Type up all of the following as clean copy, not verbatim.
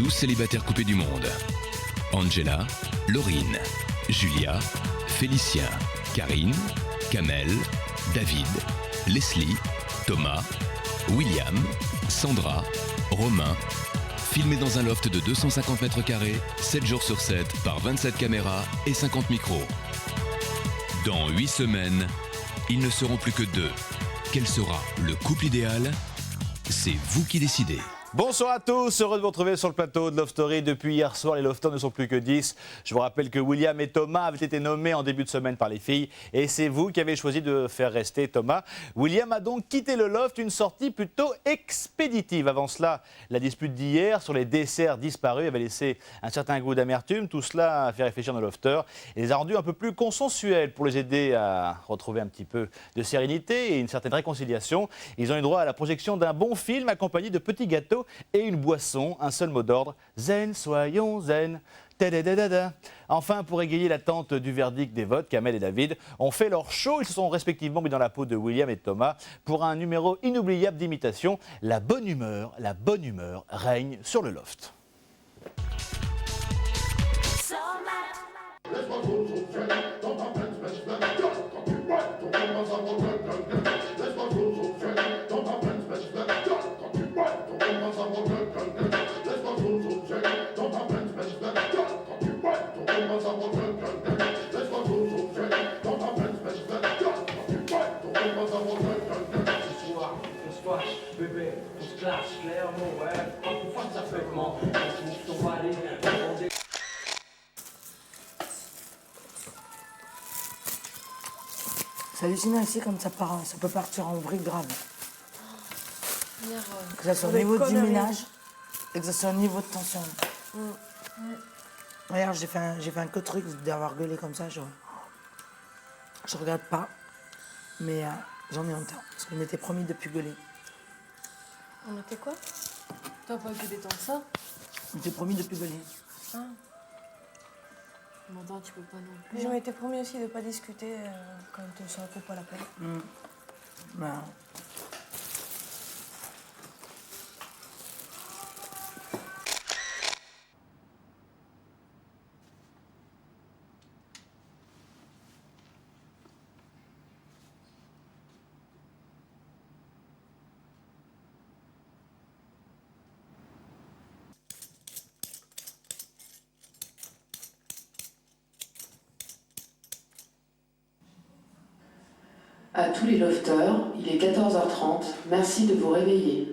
tous célibataires coupés du monde. Angela, Laurine, Julia, Félicien, Karine, Kamel, David, Leslie, Thomas, William, Sandra, Romain. Filmés dans un loft de 250 mètres carrés, 7 jours sur 7, par 27 caméras et 50 micros. Dans 8 semaines, ils ne seront plus que 2. Quel sera le couple idéal? C'est vous qui décidez. Bonsoir à tous, heureux de vous retrouver sur le plateau de Love Story. Depuis hier soir, les Lofters ne sont plus que 10. Je vous rappelle que William et Thomas avaient été nommés en début de semaine par les filles. Et c'est vous qui avez choisi de faire rester Thomas. William a donc quitté le loft, une sortie plutôt expéditive. Avant cela, la dispute d'hier sur les desserts disparus avait laissé un certain goût d'amertume. Tout cela a fait réfléchir nos Lofters et les a rendus un peu plus consensuels pour les aider à retrouver un petit peu de sérénité et une certaine réconciliation. Ils ont eu droit à la projection d'un bon film accompagné de petits gâteaux et une boisson, un seul mot d'ordre, zen, soyons zen. Ta-da-da-da-da. Enfin, pour égayer l'attente du verdict des votes, Kamel et David ont fait leur show. Ils se sont respectivement mis dans la peau de William et de Thomas pour un numéro inoubliable d'imitation. La bonne humeur règne sur le loft. C'est hallucinant ici comme ça peut partir en vrille grave. Que ça soit au niveau du ménage et que ça soit au niveau de tension. Regarde, j'ai fait un que truc d'avoir gueulé comme ça. Je regarde pas, mais j'en ai honte. Parce que je m'étais promis de plus gueuler. On a fait quoi? T'as pas gueulé tant que ça? Je m'étais promis de plus gueuler. Ah. Maintenant, tu peux pas non plus. Je m'étais promis aussi de ne pas discuter quand ça ne vaut pas la peine. Voilà. À tous les lofters, il est 14h30, merci de vous réveiller.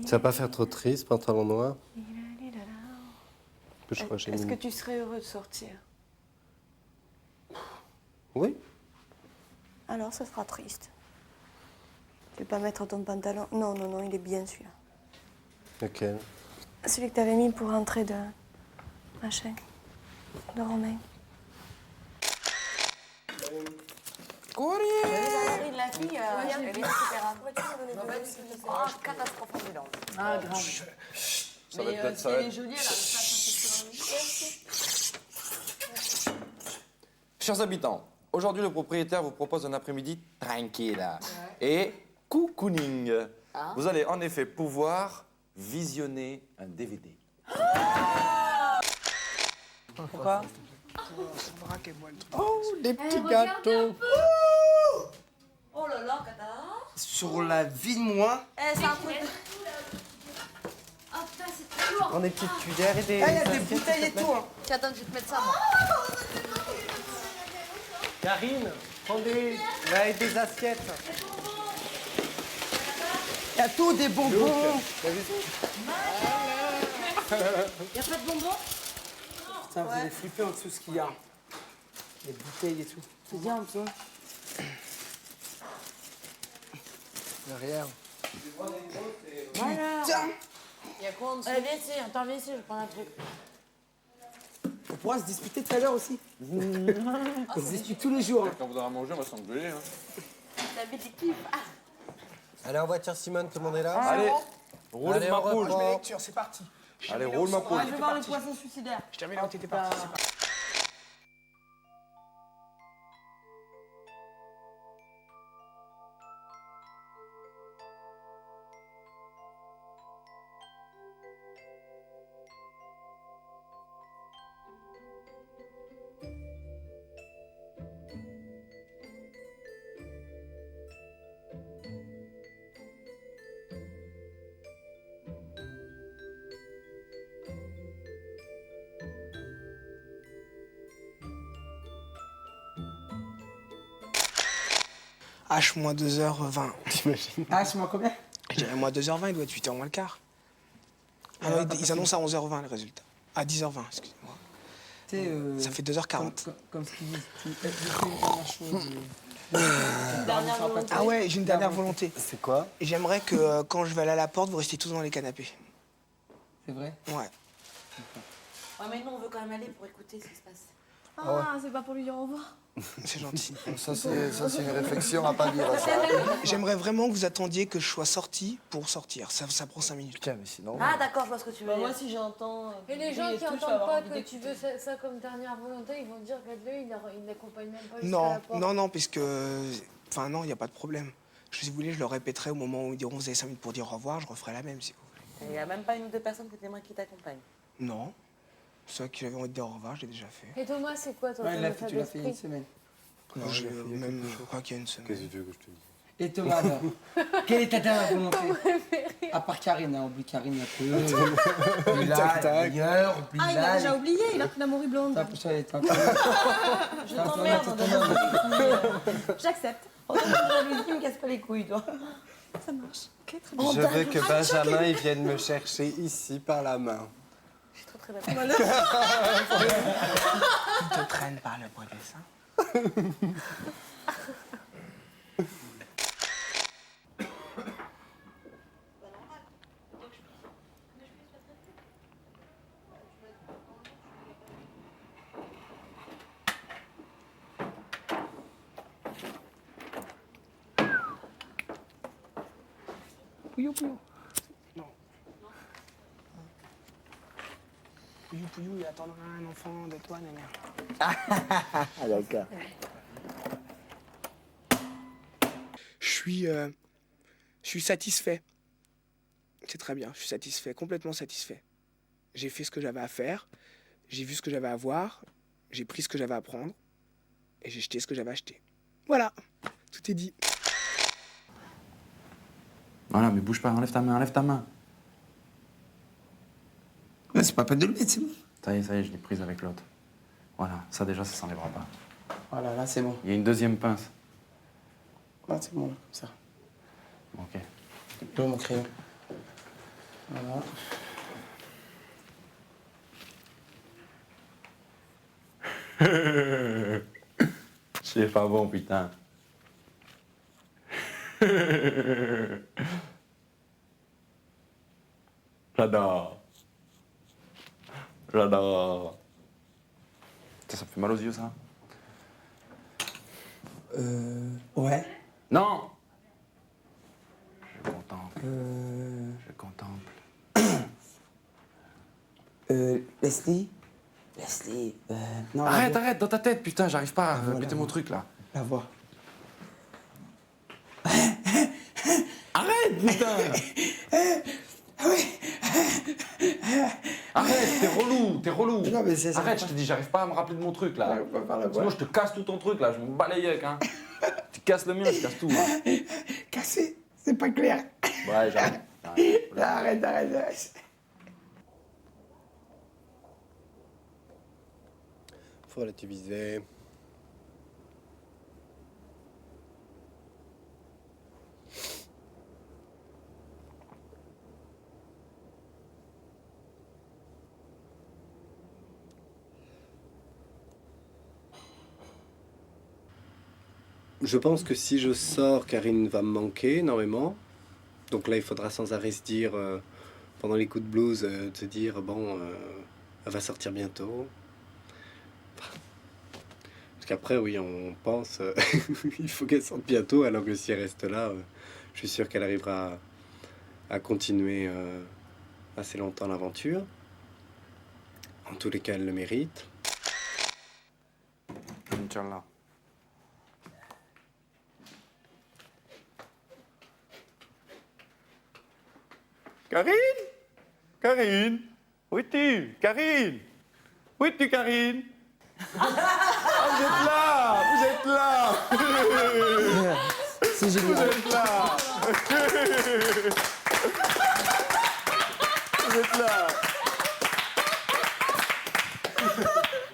Ça va pas faire trop triste, pantalon noir? Est-ce que tu serais heureux de sortir? Oui. Alors, ça sera triste. Tu veux pas mettre ton pantalon? Non, non, non, il est bien celui-là. Lequel? Celui que t'avais mis pour entrer de machin, de Romain. La fille, elle est super. Catastrophe ambulante. Ah, grave. Mais si elle est jolie, elle a pas sur un mystère. Chers habitants, aujourd'hui le propriétaire vous propose un après-midi tranquille et cocooning. Vous allez en effet pouvoir visionner un DVD. Pourquoi? Oh, des petits gâteaux! Oh là là, Kata. Sur la vie de moi, C'est un truc. Oh putain, c'est trop lourd. on des petites cuillères et des... Il y a des bouteilles et tout. Hein. Tiens, attends, je vais te mettre ça, moi. Karine, prends des assiettes. Il y a tout, des bonbons. Y'a pas de bonbons? Putain, vous allez flipper en dessous ce qu'il y a. Les bouteilles et tout. C'est bien en dessous. Derrière. Voilà. Putain. Il y a quoi en dessous? Allez, viens ici, attends, viens ici, je vais prendre un truc. On pourra se disputer tout à l'heure aussi. On se dispute tous les jours. Hein. Quand vous aurez mangé, on va s'engueuler. Hein. T'avais des kiffs. Allez, en voiture, Simone, tout le monde est là. Allez, roule Allez, ma on poule. reprend. Lecture, c'est parti. Allez, roule ma poule. Je vais voir le poisson suicidaire. Je termine là où t'étais parti, c'est parti. H moins 2h20. T'imagines? Ah, c'est moi combien? Je dirais moins 2h20, il doit être 8h moins le quart. Ah non, ils annoncent à 11h20 les résultats. À 10h20, excusez-moi. Ça fait 2h40. Comme ce qu'ils disent. Tu fais une dernière chose. Dernière volonté. Ah ouais, j'ai une dernière volonté. C'est quoi? Et j'aimerais que quand je vais aller à la porte, vous restiez tous dans les canapés. C'est vrai? Ouais. Ouais, mais nous, on veut quand même aller pour écouter ce qui se passe. Ah, c'est pas pour lui dire au revoir. C'est gentil. Ça, c'est une réflexion à pas dire, ça. J'aimerais vraiment que vous attendiez que je sois sorti pour sortir. Ça prend 5 minutes. Putain, mais sinon... Ah d'accord, je vois ce que tu veux Bah, dire. moi, si j'entends. Et les gens oui, qui tout, je vais entendent avoir pas envie que tu d'écouter. veux ça comme dernière volonté, ils vont dire qu'Adèle, il n'accompagne même pas jusqu'à Non, la porte. non, parce que... Enfin non, il n'y a pas de problème. Si vous voulez, je le répéterai au moment où ils diront vous avez 5 minutes pour dire au revoir, je referai la même si vous voulez. Il n'y a même pas une ou deux personnes que t'aimerais qui t'accompagnent. Non. Ceux qui avaient envie de dire au revoir, je l'ai déjà fait. Et Thomas, c'est quoi ton Ouais, état tu l'as fait il y a une d'esprit? semaine. Non, je crois qu'il y a une semaine. Qu'est-ce que tu veux que je te dise? Et Thomas, alors? Quelle est ta dernière volonté? À part Karine, hein, oublie Karine un peu. Oublie-la, d'ailleurs, Ah, il a oublie-la. déjà oublié, il a pris la morue blonde. Ça, pour ça, elle est un peu... Je t'emmerde. J'accepte. Oh, il me casse pas les couilles, toi. Ça marche. Ok, très Je veux que Benjamin il vienne me chercher ici par la main. Je suis très très belle. Il te traîne par le bois des seins. Pouillou, pouillou. Non. Pouillou, pouillou, il attendra un enfant de toi, nana. Ah, d'accord. Je suis satisfait. C'est très bien, je suis satisfait, complètement satisfait. J'ai fait ce que j'avais à faire, j'ai vu ce que j'avais à voir, j'ai pris ce que j'avais à prendre, et j'ai jeté ce que j'avais acheté. Voilà, tout est dit. Voilà, mais bouge pas, enlève ta main, enlève ta main. Ouais, c'est pas peine de le mettre, c'est bon. Ça y est, je l'ai prise avec l'autre. Voilà, ça déjà, ça s'enlèvera pas. Voilà, là, c'est bon. Il y a une deuxième pince. Là, c'est bon, là, comme ça. Ok. Là, mon crayon. Voilà. C'est pas bon, putain. J'adore. J'adore. Ça me fait mal aux yeux, ça? Ouais. Non! Je contemple. Je contemple. Leslie? Leslie, non, Arrête, arrête, dans ta tête, putain, j'arrive pas à Voilà, répéter mon truc, là. la voix. Arrête, putain! Arrête, t'es relou, t'es relou. Non, mais c'est ça. Arrête, je te dis, j'arrive pas à me rappeler de mon truc, là. Ouais, par la voix. Sinon, je te casse tout ton truc, là, je me bats les yeux, hein. Tu casses le mien, je casse tout. Hein. Cassé, c'est pas clair. Ouais, j'arrête. Arrête, arrête, arrête. Faut relativiser. Je pense que si je sors, Karine va me manquer énormément. Donc là, il faudra sans arrêt se dire pendant les coups de blues, de se dire, bon, elle va sortir bientôt. Parce qu'après, oui, on pense, il faut qu'elle sorte bientôt, alors que si elle reste là, je suis sûr qu'elle arrivera à continuer assez longtemps l'aventure. En tous les cas, elle le mérite. Inch'Allah. Karine? Karine? Où es-tu? Karine? Où es-tu, Karine? Ah, vous êtes là! Vous êtes là! C'est génial. Vous êtes là! Vous êtes là!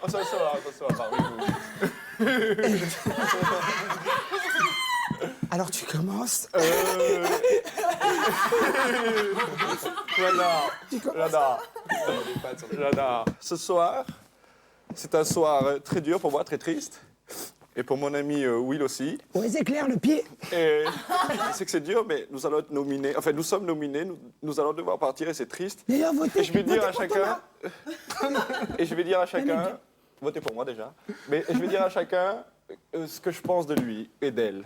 Oh, ça va, Marie. Alors tu commences. Jana, ce soir, c'est un soir très dur pour moi, très triste. Et pour mon ami Will aussi. Ouais, c'est clair, le pied. Et je sais que c'est dur, mais nous allons être nominés. Enfin, nous sommes nominés, nous allons devoir partir et c'est triste. D'ailleurs, votez. Et je vais dire à pour chacun. Thomas. Et je vais dire à chacun. Votez pour moi déjà. Mais je vais dire à chacun ce que je pense de lui et d'elle.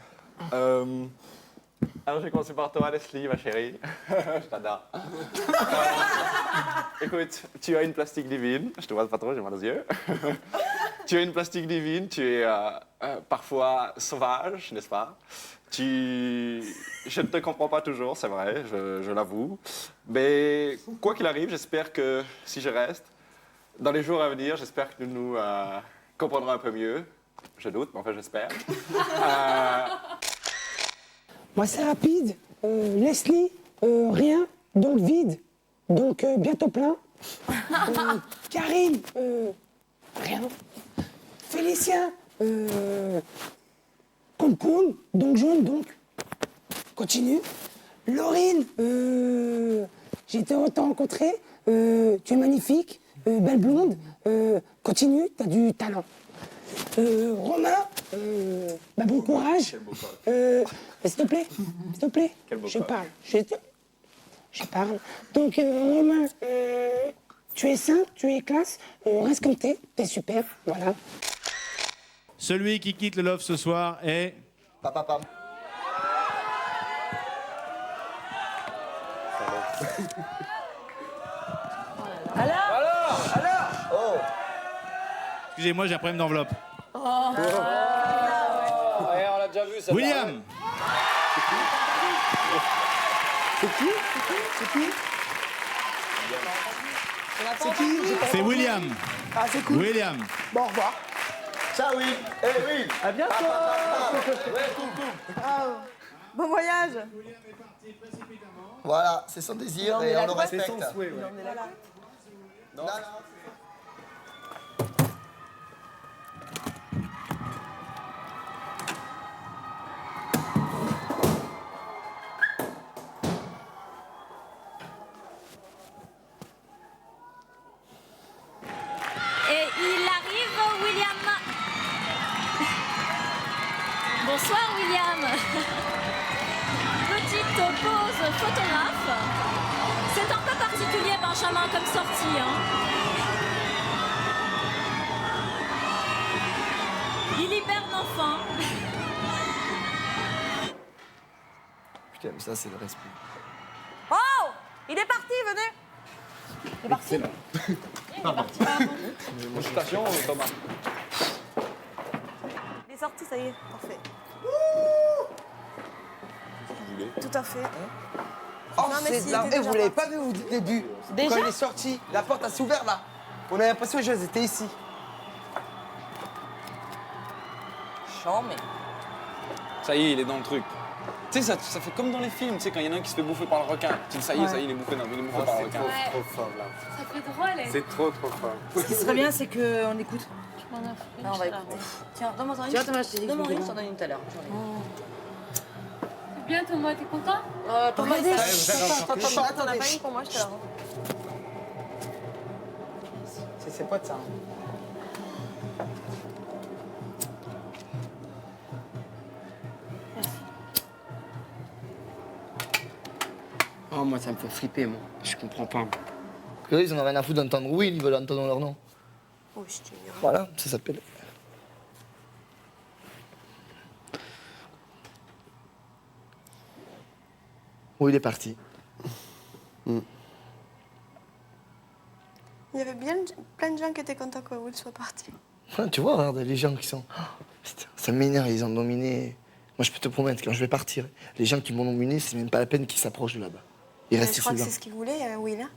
Alors, je vais commencer par toi, Leslie, ma chérie. Je t'adore. Écoute, tu as une plastique divine. Je te vois pas trop, j'ai mal aux yeux. Tu as une plastique divine, tu es parfois sauvage, n'est-ce pas? Je ne te comprends pas toujours, c'est vrai, je l'avoue. Mais quoi qu'il arrive, j'espère que si je reste, dans les jours à venir, j'espère que nous nous comprendrons un peu mieux. Je doute, mais enfin j'espère. Moi, c'est rapide. Leslie, rien, donc vide. Donc bientôt plein. Karine, rien. Félicien, Koum, donc jaune, donc continue. Laurine, j'ai été heureux de te rencontrer. Tu es magnifique, belle blonde. Continue, t'as du talent. Romain, bon courage. S'il te plaît, je parle. Je parle. Donc, Romain, tu es simple, tu es classe, reste comme t'es super, voilà. Celui qui quitte le Love ce soir est... Papa. Excusez-moi, j'ai un problème d'enveloppe. Ouais, on l'a déjà vu, ça. William. C'est qui C'est William. Ah, c'est cool. William. Bon, au revoir. Ciao, Will. Will. À bientôt. Bon voyage. Voilà, c'est son désir et on le respecte. C'est son souhait, ouais. Non. Et il arrive, William. Bonsoir, William. Petite pause photographe. C'est un peu particulier, Benjamin, comme sortie. Hein. Il hiberne enfin. Putain, mais ça, c'est le respect. Oh, il est parti, venez. Il est parti. Il est parti. Félicitations, Thomas. Il est sorti, ça y est, parfait. Tout à fait. Oh, Non, mais c'est si, de la... il était vous déjà l'avez parti. pas vu au début. Déjà Quand il est sorti, la porte s'est ouverte là. On a l'impression que j'étais ici. Chambé. Ça y est, il est dans le truc. Tu sais, ça fait comme dans les films, tu sais, quand il y en a un qui se fait bouffer par le requin. Tu dis, ça y est, il est bouffé, par le requin. Trop fort, là. Ça fait drôle. C'est trop fort. Ce qui serait bien, c'est qu'on écoute. Je m'en ai Ah, on va écouter. Tiens, donne-moi une. Tiens, Thomas, je t'ai dit que Donne-moi je une, voulais je t'en donne une tout à l'heure. C'est bien, Thomas, t'es content? Thomas, Regardez, T'en as attendez. pas une pour moi, je te la rends. C'est ses potes, ça. Non, moi, ça me fait flipper, moi. Je comprends pas. Eux, ils en ont rien à foutre d'entendre Will, ils veulent entendre leur nom. Oh, je t'ignorais. Voilà, ça s'appelle. Où il est parti. Il y avait bien plein de gens qui étaient contents que Will soit parti. Ouais, tu vois, regarde, les gens qui sont... Oh, putain, ça m'énerve, ils ont dominé. Moi, je peux te promettre, quand je vais partir, les gens qui m'ont nominé, c'est même pas la peine qu'ils s'approchent de là-bas. Ils restent Je ici. crois que c'est ce qu'il voulait, Will. Hein.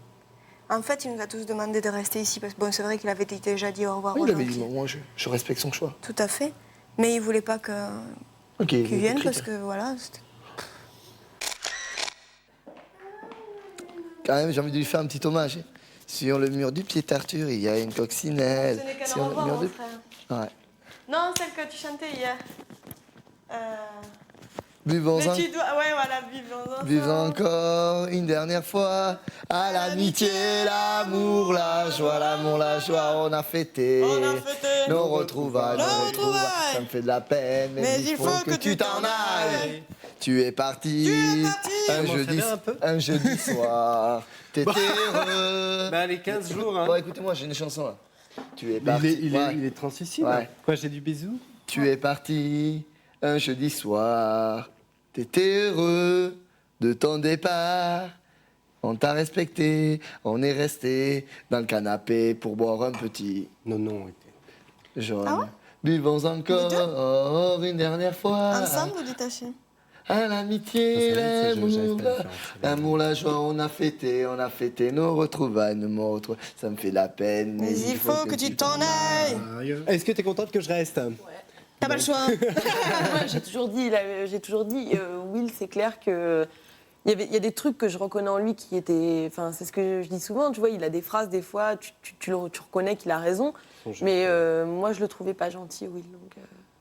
En fait, il nous a tous demandé de rester ici. Parce que bon, c'est vrai qu'il avait déjà dit au revoir Oui, aux il gens avait dit, qui- bon, moi, je respecte son choix. Tout à fait. Mais il voulait pas qu'il vienne parce que voilà. c'était- Quand même, j'ai envie de lui faire un petit hommage. Sur le mur du pied Arthur, il y a une coccinelle. Ce n'est qu'un Sur au le revoir, mur mon de... frère. Ouais. Non, celle que tu chantais hier. Buvons Mais en... tu dois... Ouais, voilà, buvons Buvons encore une dernière fois à l'amitié, l'amour, la joie, la joie, on a fêté nos retrouvailles, Ça me fait de la peine, mais il faut que tu t'en ailles. Tu es parti, un jeudi soir, t'étais heureux. Bah, les 15 jours, hein. Bon, écoutez-moi, j'ai une chanson là. Tu es Mais parti. il est transmissible. Ouais. Quoi, j'ai du bisou? Tu es parti un jeudi soir. T'étais heureux de ton départ. On t'a respecté, on est resté dans le canapé pour boire un petit. Non. Jaune. Ah ouais? Buvons encore une dernière fois. Ensemble ou détachés? À l'amitié, l'amour, la joie, on a fêté nos retrouvailles, ça me fait de la peine. Mais il faut que tu t'en ailles. Est-ce que t'es contente que je reste? T'as pas le choix. Moi, j'ai toujours dit, Will, c'est clair que il y a des trucs que je reconnais en lui qui étaient, enfin, c'est ce que je dis souvent. Tu vois, il a des phrases des fois, tu reconnais qu'il a raison, mais moi, je le trouvais pas gentil, Will. Donc,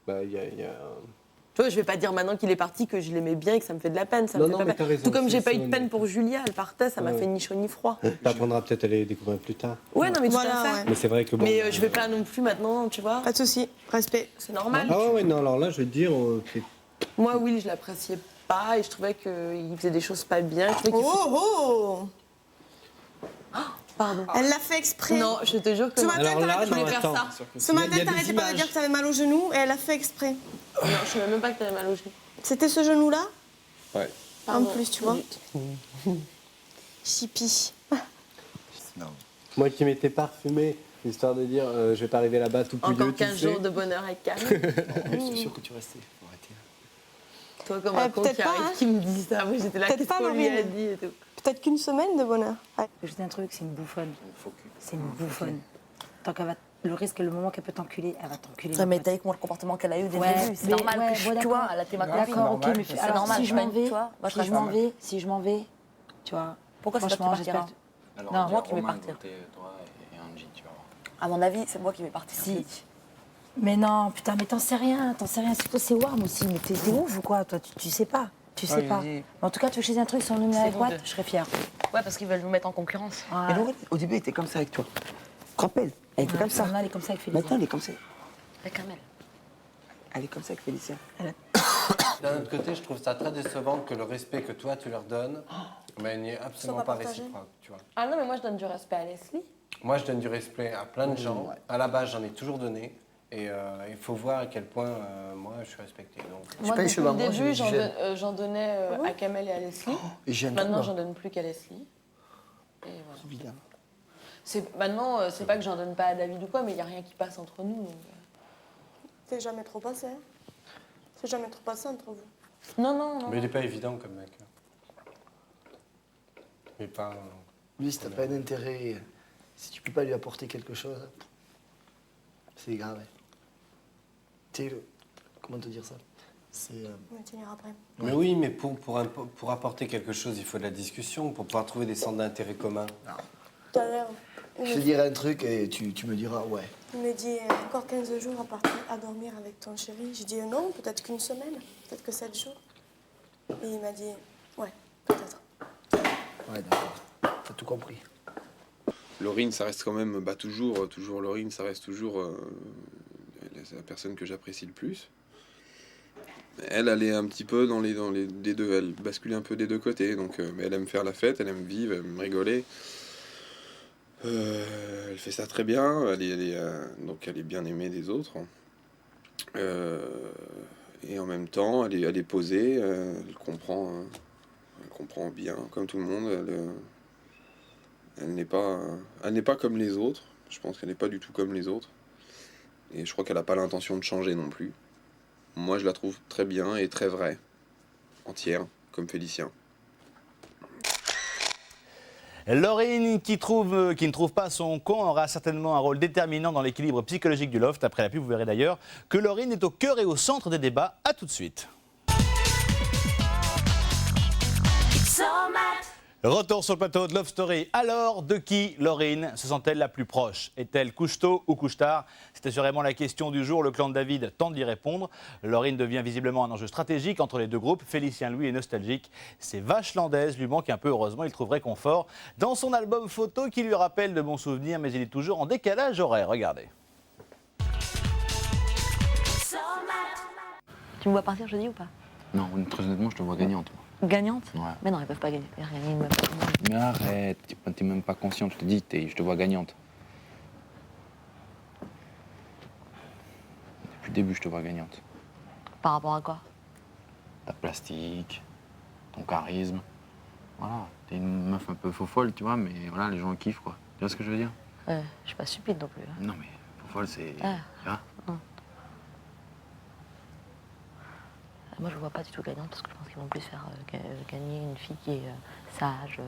Bah, il y a... tu vois, je vais pas dire maintenant qu'il est parti que je l'aimais bien et que ça me fait de la peine. Ça me fait pas mais peine. t'as raison, Tout comme j'ai c'est pas eu ça, de peine mais- pour Julia, elle partait, ça m'a fait ni chaud ni froid. T'apprendras peut-être à les découvrir plus tard. Ouais, non, mais tout Voilà, à fait. ouais. Mais c'est vrai que bon... Mais je vais pas non plus maintenant, tu vois. Pas de soucis, respect. C'est normal. Ah ouais, non, alors là, je vais te dire... Moi, Will, je l'appréciais pas et je trouvais qu'il faisait des choses pas bien. Je trouvais qu'il Oh. Pardon. Elle l'a fait exprès. Non, je te jure que Ce non. matin, Alors là, t'arrêtais non, de faire attends. ça. Ce matin, Il y a des t'arrêtais pas de images. dire que t'avais mal au genou et elle a fait exprès. Non, je savais même pas que t'avais mal au genou. C'était ce genou-là? Ouais. En plus, tu vois. Chipi. Moi qui m'étais parfumé, histoire de dire, je vais pas arriver là-bas tout pouilleux, Encore 15 jours de bonheur avec Karine. C'est sûr que tu restais. Faut arrêter. Toi, comme un con peut-être qui pas, arrive, hein. qui me dit ça. Moi, j'étais là, Peut-être qu'est-ce pas, qu'on lui a Marine. dit et tout. Peut-être qu'une semaine de bonheur. Ouais. Je dis un truc, c'est une bouffonne. C'est une bouffonne. Tant qu'elle va, le risque, le moment qu'elle peut t'enculer, elle va t'enculer. Ouais, mais t'as vu comment le comportement qu'elle a eu dès Ouais, le début. C'est mais normal ouais, que je, bon, tu vois, d'accord. elle a été ma copine. D'accord, ok, mais c'est alors normal. si je m'en vais, tu vois, moi, je reste normal. si je m'en vais, tu vois. Pourquoi c'est toi qui franchement, partiras? j'espère. Non, moi qui vais partir. Toi et Angie, tu vas voir. À mon avis, c'est moi qui vais partir. Si. Mais non, putain, mais t'en sais rien, surtout c'est Warm aussi, mais t'es ouf ou quoi, toi, tu sais pas, tu sais pas. En tout cas, tu veux choisir un truc sans le numéro C'est adéquat, vous deux. je serais fière. Ouais, parce qu'ils veulent nous mettre en concurrence. Ouais. Et Laurel, au début, elle était comme ça avec toi. Tu te rappelles? Elle était comme ça. Elle est comme ça avec Félicia. Maintenant, elle est comme ça. Avec Amel. Elle est comme ça avec Félicia. D'un autre côté, je trouve ça très décevant que le respect que toi, tu leur donnes, mais n'est absolument pas réciproque, tu vois. Ah non, mais moi, je donne du respect à Leslie. Moi, je donne du respect à plein de gens. À la base, j'en ai toujours donné. Et il faut voir à quel point moi, je suis respecté. Donc... Moi, pas les depuis cheveux, le moi, début, j'ai j'en donnais à Kamel et à Leslie. Et j'aime Maintenant, trop. j'en donne plus qu'à Leslie. Et voilà. Évidemment. Maintenant, c'est pas que j'en donne pas à David ou quoi, mais il n'y a rien qui passe entre nous. Donc... C'est jamais trop passé. Hein. C'est jamais trop passé entre vous. Non. Mais il n'est pas évident comme mec. Mais pas... Lui, si t'as pas d'intérêt, si tu peux pas lui apporter quelque chose, c'est grave. Tu sais, comment te dire ça? C'est. On va tenir après. Mais oui, mais pour apporter quelque chose, il faut de la discussion, pour pouvoir trouver des centres d'intérêt communs. Tout à l'heure, Je te dirai un truc et tu me diras ouais. il me dit encore 15 jours à partir à dormir avec ton chéri. J'ai dit non, peut-être qu'une semaine, peut-être que 7 jours. Et il m'a dit ouais, peut-être. Ouais, d'accord. T'as tout compris. Laurine, ça reste quand même, toujours Laurine, ça reste toujours la personne que j'apprécie le plus. Elle est un petit peu dans les deux, elle bascule un peu des deux côtés, donc mais elle aime faire la fête, elle aime vivre, elle aime rigoler. Elle fait ça très bien, donc elle est bien aimée des autres. Et en même temps, elle est posée, elle comprend bien, comme tout le monde. Elle n'est pas comme les autres. Je pense qu'elle n'est pas du tout comme les autres. Et je crois qu'elle n'a pas l'intention de changer non plus. Moi, je la trouve très bien et très vraie, entière, comme Félicien. Laurine, qui ne trouve pas son con, aura certainement un rôle déterminant dans l'équilibre psychologique du loft. Après la pub, vous verrez d'ailleurs que Laurine est au cœur et au centre des débats. A tout de suite. Retour sur le plateau de Love Story. Alors, de qui Laurine se sent-elle la plus proche? Est-elle couche-tôt ou couche-tard? C'était sûrement la question du jour. Le clan de David tente d'y répondre. Laurine devient visiblement un enjeu stratégique entre les deux groupes. Félicien, lui, est nostalgique. Ses vaches landaises lui manquent un peu. Heureusement, il trouve réconfort dans son album photo qui lui rappelle de bons souvenirs, mais il est toujours en décalage horaire. Regardez. Tu me vois partir jeudi ou pas? Non, très honnêtement, je te vois gagnante. Gagnante? Ouais. Mais non, ils peuvent pas gagner. Ils peuvent pas gagner. Mais arrête, t'es même pas consciente, je te dis, je te vois gagnante. Depuis le début, je te vois gagnante. Par rapport à quoi? Ta plastique, ton charisme. Voilà, t'es une meuf un peu faux-folle, tu vois, mais voilà, les gens kiffent, quoi. Tu vois ce que je veux dire? Ouais, je suis pas stupide non plus. Hein. Non, mais faux-folle, c'est... Ah. Tu vois? Moi, je vois pas du tout gagnante parce que je pense qu'ils vont plus faire gagner une fille qui est sage,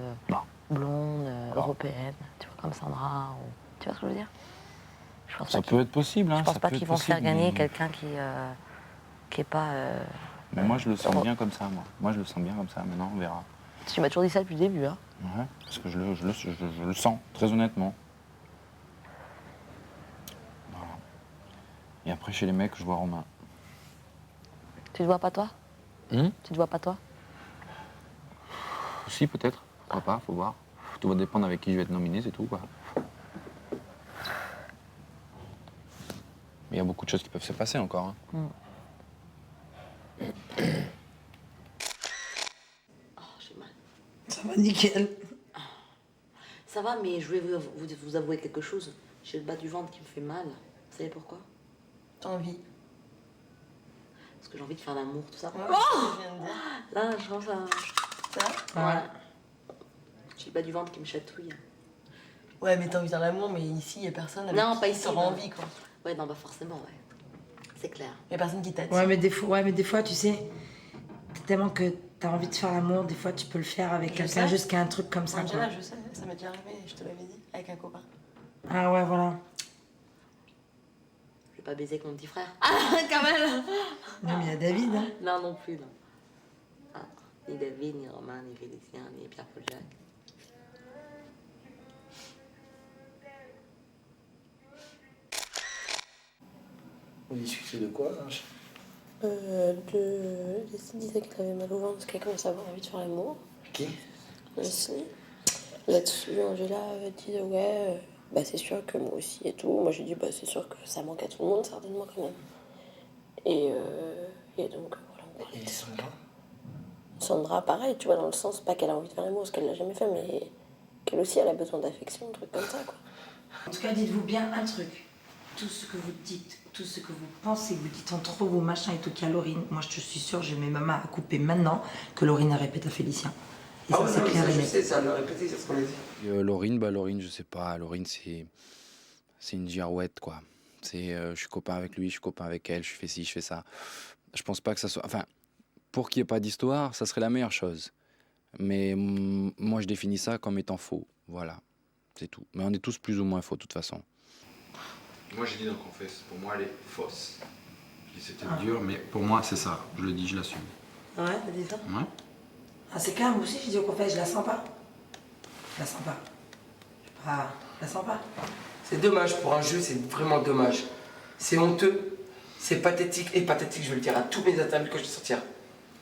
blonde, européenne, tu vois, comme Sandra. Ou... Tu vois ce que je veux dire? Je pense Ça peut être possible, hein. Je pense pas qu'ils vont faire gagner quelqu'un qui est pas... Mais moi, je le sens bien comme ça, moi. Moi, je le sens bien comme ça. Maintenant, on verra. Tu m'as toujours dit ça depuis le début, hein? Ouais, parce que je le sens, très honnêtement. Voilà. Et après, chez les mecs, je vois Romain. Tu te vois pas toi? Tu te vois pas toi? Si, peut-être. Pourquoi pas, faut voir. Tout va dépendre avec qui je vais être nominé, c'est tout, quoi. Mais il y a beaucoup de choses qui peuvent se passer encore. Hein. J'ai mal. Ça va nickel. Ça va, mais je vais vous avouer quelque chose. J'ai le bas du ventre qui me fait mal. Vous savez pourquoi? T'as envie? Parce que j'ai envie de faire l'amour, tout ça. Oh, là, je pense à... Ça? Ouais. J'ai le bas du ventre qui me chatouille. Ouais, mais t'as envie de faire l'amour, mais ici, y a personne avec Non, qui pas ici. t'auras envie, quoi. Ouais, non, bah forcément, ouais. C'est clair. Y a personne qui t'attire. Ouais, mais des fois, tu sais, tellement que t'as envie de faire l'amour, des fois, tu peux le faire avec quelqu'un juste qui a un truc comme ça. Angela, Quoi. je sais, ça m'est déjà arrivé, je te l'avais dit, avec un copain. Ah ouais, voilà. Je vais pas baiser avec mon petit frère. Ah, quand même. Non, mais il y a David, hein. Non, non plus, non. Ah, ni David, ni Romain, ni Félicien, ni Pierre-Paul Jacques. On discutait de quoi là? Leslie disait qu'elle avait mal au ventre parce qu'elle commence à avoir envie de faire l'amour. Qui? Leslie. Là-dessus, Angela dit ouais, bah c'est sûr que moi aussi et tout. Moi j'ai dit bah c'est sûr que ça manque à tout le monde, certainement quand même. Et donc voilà, on parlait de Sandra. Sandra, pareil, tu vois, dans le sens, pas qu'elle a envie de faire l'amour parce qu'elle l'a jamais fait, mais qu'elle aussi elle a besoin d'affection, un truc comme ça quoi. En tout cas, dites-vous bien un truc. Tout ce que vous dites, tout ce que vous pensez, vous dites entre vos machins et tout qu'il y a Laurine. Moi, je suis sûre, j'ai mes mamans à couper maintenant que Laurine a répété à Félicien. Et ça, c'est clair et net. Je sais, ça le répéter, c'est ce qu'on a dit. Laurine, je sais pas. Laurine, c'est une girouette, quoi. Je suis copain avec lui, je suis copain avec elle, je fais ci, je fais ça. Je pense pas que ça soit... Enfin, pour qu'il n'y ait pas d'histoire, ça serait la meilleure chose. Mais moi, je définis ça comme étant faux. Voilà, c'est tout. Mais on est tous plus ou moins faux, de toute façon. Moi, j'ai dit dans Confesse, pour moi, elle est fausse. Je dis c'était dur, mais pour moi, c'est ça. Je le dis, je l'assume. Ouais, t'as dit ça? Ouais. Ah, c'est clair, moi aussi, je dis au confesse, je la sens pas. Je la sens pas. Je la sens pas. C'est dommage pour un jeu, c'est vraiment dommage. C'est honteux, c'est pathétique, et pathétique, je veux le dire à tous mes interviews que je vais sortir.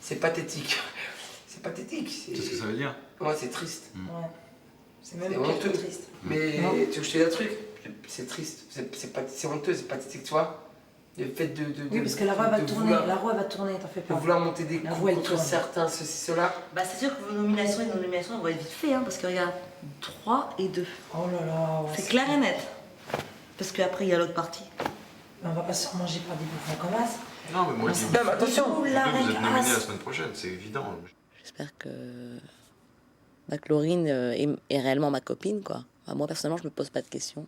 C'est pathétique. C'est pathétique. C'est ce que ça veut dire? Ouais, c'est triste. Ouais. C'est même honteux. triste. Mais tu veux que je te dise un truc? C'est triste, c'est honteux, c'est pathétique, tu vois. Le fait de Oui, parce que la roue va de tourner, vouloir- la roue va tourner, t'en fais de pas. vouloir monter des La coups roue, elle contre tourne. certains, ceci, cela. Bah, c'est sûr que vos nominations et nos nominations elles vont être vite fait, hein, parce que regarde, 3 et 2. Oh là là. C'est clair et net. Parce qu'après, il y a l'autre partie. Mais on va pas se faire manger par des bouffons comme as. Non, mais moi, je dis, Non, mais attention, vous deux, la vous êtes règle nominés as. la semaine prochaine, c'est évident. J'espère que Laurine est réellement ma copine, quoi. Enfin, moi, personnellement, je me pose pas de questions.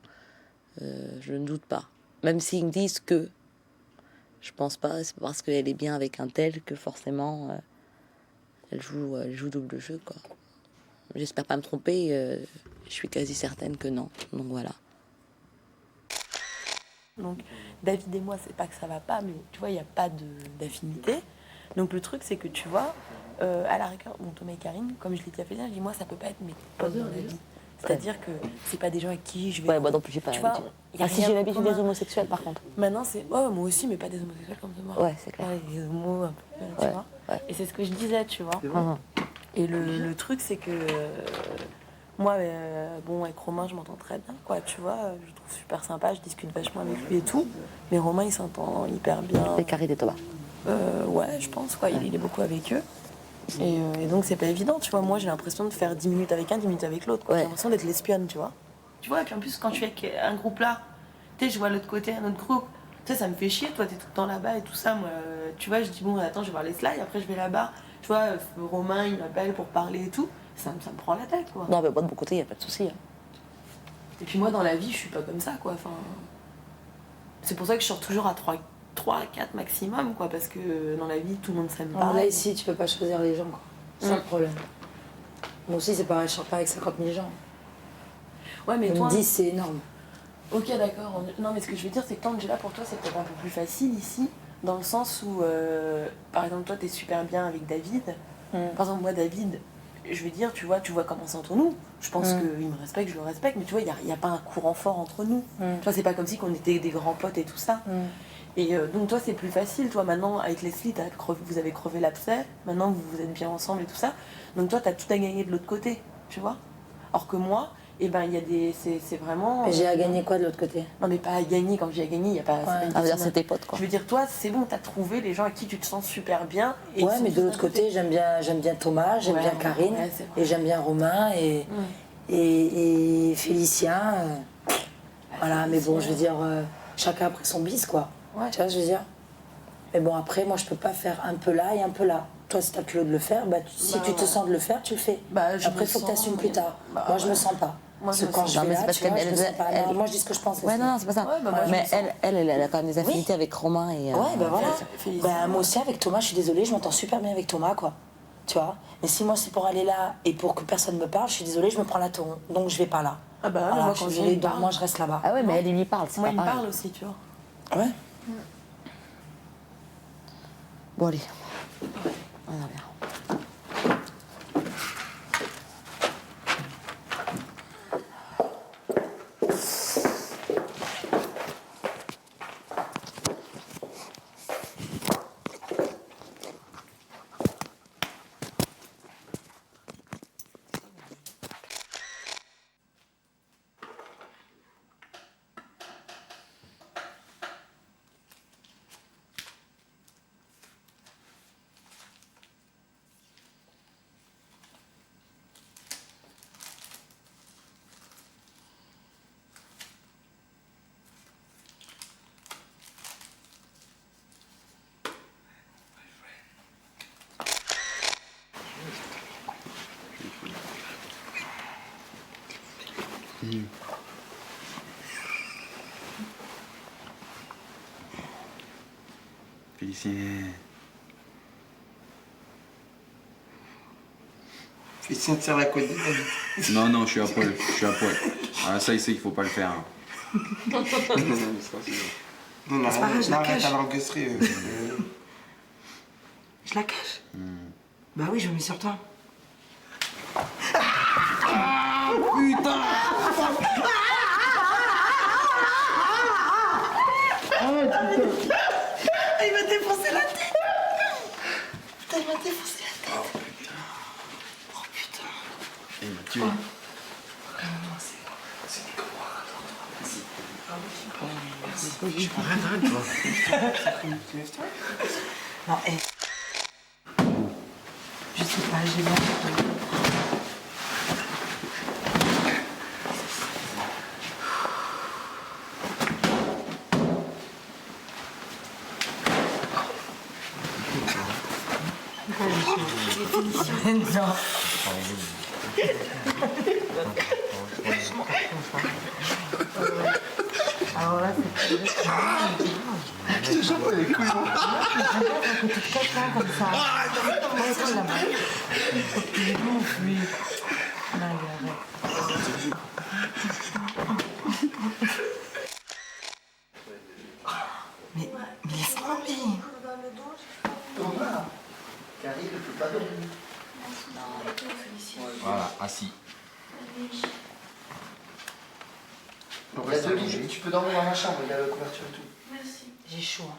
Je ne doute pas. Même s'ils me disent que je pense pas, c'est parce qu'elle est bien avec un tel que forcément elle joue double jeu, quoi. J'espère pas me tromper. Je suis quasi certaine que non. Donc voilà. Donc David et moi, c'est pas que ça va pas, mais tu vois, il n'y a pas d'affinité. Donc le truc, c'est que tu vois, à la rigueur, bon, Thomas et Karine, comme je l'ai dit à Félix, je dis moi, ça peut pas être mes potes dans la vie. C'est-à-dire que c'est pas des gens avec qui je vais. Ouais, moi non plus, j'ai pas Tu vois, l'habitude. y a Ah, si, rien j'ai de l'habitude commun. des homosexuels, par contre. Maintenant, c'est. Oh, moi aussi, mais pas des homosexuels comme moi. Ouais, c'est clair. Ouais, des homos, un peu, tu Ouais, vois. ouais. Et c'est ce que je disais, tu vois. C'est vrai. Et le truc, c'est que. Moi, bon, avec Romain, je m'entends très bien, quoi, tu vois. Je le trouve super sympa, je discute vachement avec lui et tout. Mais Romain, il s'entend hyper bien. Et Karine et Thomas. Ouais, je pense, quoi. Il est beaucoup avec eux. Et donc, c'est pas évident, tu vois. Moi, j'ai l'impression de faire 10 minutes avec un, 10 minutes avec l'autre. J'ai l'impression d'être lesbienne, tu vois. Tu vois, et puis en plus, quand je suis avec un groupe là, tu sais, je vois l'autre côté, un autre groupe. Tu sais, ça me fait chier, toi, t'es tout le temps là-bas et tout ça. Moi, tu vois, je dis, bon, attends, je vais voir les slides, après, je vais là-bas. Tu vois, Romain, il m'appelle pour parler et tout. Ça me prend la tête, quoi. Non, mais moi, de mon côté, il n'y a pas de souci. Et puis moi, dans la vie, je suis pas comme ça, quoi. Enfin, c'est pour ça que je sors toujours à 3 à 4 maximum, quoi, parce que dans la vie, tout le monde s'aime pas. Là, ici, tu peux pas choisir les gens, quoi. C'est ça le problème. Moi aussi, c'est pareil, je sors pas avec 50 000 gens. Ouais, mais Même toi. 10, c'est énorme. Ok, d'accord. Non, mais ce que je veux dire, c'est que Angela, pour toi, c'est peut-être un peu plus facile ici, dans le sens où, par exemple, toi, t'es super bien avec David. Par exemple, moi, David, je veux dire, tu vois comment c'est entre nous. Je pense qu'il me respecte, je le respecte, mais tu vois, il n'y a pas un courant fort entre nous. Tu vois, c'est pas comme si qu'on était des grands potes et tout ça. Et donc, toi, c'est plus facile. Toi, maintenant, avec Leslie, vous avez crevé l'abcès. Maintenant, vous êtes bien ensemble et tout ça. Donc, toi, t'as tout à gagner de l'autre côté, tu vois. Or que moi, eh ben, il y a des. C'est vraiment. Mais j'ai à gagner quoi de l'autre côté? Non, mais pas à gagner. Quand j'ai à gagner, il n'y a pas. Ouais. Ah, c'est tes potes, quoi. Je veux dire, toi, c'est bon, t'as trouvé les gens à qui tu te sens super bien. Et Ouais, ils sont mais de tous l'autre côté, j'aime bien Thomas, j'aime Ouais, bien ouais, Karine, ouais, c'est vrai. et j'aime bien Romain et Félicien. Voilà, mais bon, je veux dire, chacun après son bis, quoi. Ouais. Tu vois, je veux dire. Mais bon, après, moi, je peux pas faire un peu là et un peu là. Toi, si t'as le culot de le faire, si tu te sens de le faire, tu le fais. Après, il faut que t'assumes plus tard. Moi, je me sens pas. Parce que quand je vais là, tu vois, je me sens pas. Non, moi, je dis ce que je pense. Ouais, non, c'est pas ça. Mais elle a quand même des affinités avec Romain et. Ouais, ben voilà. Ben, moi aussi, avec Thomas, je suis désolée, je m'entends super bien avec Thomas, quoi. Tu vois. Mais si moi, c'est pour aller là et pour que personne me parle, je suis désolée, je me prends la tour. Donc, je vais pas là. Ah bah, voilà, moi, je quand suis je désolée, lui donc parle. moi, je reste là-bas. Ah ouais, mais elle, il lui parle, c'est Moi, pas il me pareil. parle aussi, tu vois. Ouais. Bon, allez. On en vient. Félicien. Félicien tire la côte de David. Non, non, je suis à poil. Je suis à poil. Ah, ça, il sait qu'il faut pas le faire. Non, non, C'est pas grave, je la arrête cache. à l'enregistrer. Je la cache. Bah oui, je me mets sur toi. Putain! Il m'a défoncé la tête. Putain, il m'a défoncé la tête. Oh putain. Il m'a tué. C'est des copains, attends, vas-y. Arrête, toi. Non, je sais pas, j'ai bien. Non. Alors là, c'est Je te chope les couilles. comme ça. Mais laisse tomber. Thomas, Karine ne peut pas dormir. Voilà, assis. Il y a 2 lits, tu peux dormir dans ma chambre, il y a la couverture et tout. Merci. J'ai chaud. Hein.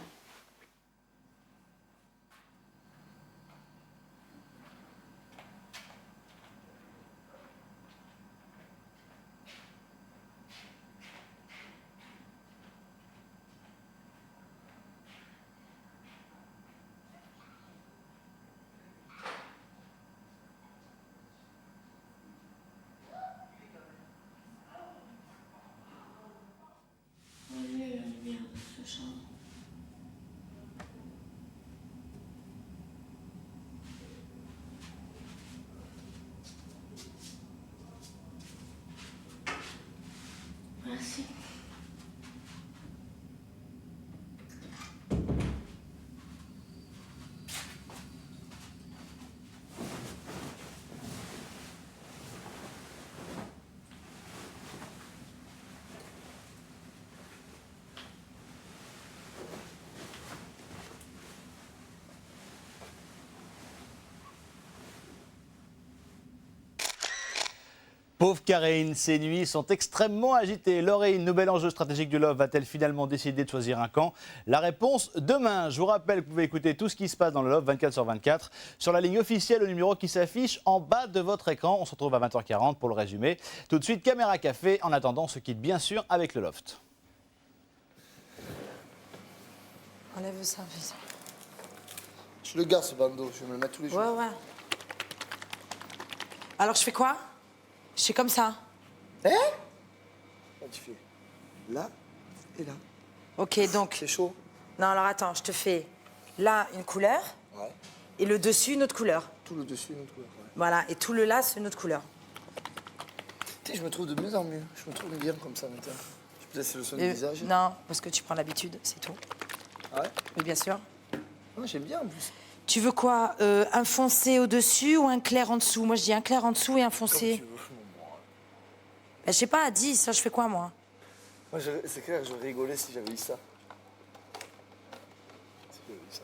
Merci. Pauvre Karine, ces nuits sont extrêmement agitées. Laurine, nouvel enjeu stratégique du Love, va-t-elle finalement décider de choisir un camp? La réponse demain. Je vous rappelle que vous pouvez écouter tout ce qui se passe dans le Love 24/24 sur la ligne officielle au numéro qui s'affiche en bas de votre écran. On se retrouve à 20h40 pour le résumé. Tout de suite, caméra café. En attendant, on se quitte bien sûr avec le Loft. Enlève ça, fils. Je le garde ce bandeau, je vais me le mettre tous les jours. Ouais. Alors, je fais quoi? Je fais comme ça. Là, tu fais là et là. Ok, donc. C'est chaud. Non, alors attends, je te fais là une couleur Ouais. et le dessus une autre couleur. Tout le dessus, une autre couleur. Ouais. Voilà, et tout le là, c'est une autre couleur. Tu sais, je me trouve de mieux en mieux. Je me trouve bien comme ça maintenant. Peut-être c'est le son du visage. Non, parce que tu prends l'habitude, c'est tout. Ah ouais? Oui, bien sûr. Ouais, j'aime bien en plus. Tu veux quoi? Un foncé au-dessus ou un clair en dessous? Moi, je dis un clair en dessous et un foncé. Ben, je sais pas, dis, ça, je fais quoi, moi? Moi, c'est clair, j'aurais rigolé si j'avais eu ça. Si j'avais eu ça.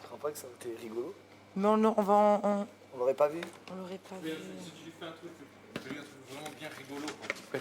Tu crois pas que ça aurait été rigolo? Mais on On l'aurait pas vu? On l'aurait pas vu. Si tu lui fais un truc vraiment bien rigolo, quoi.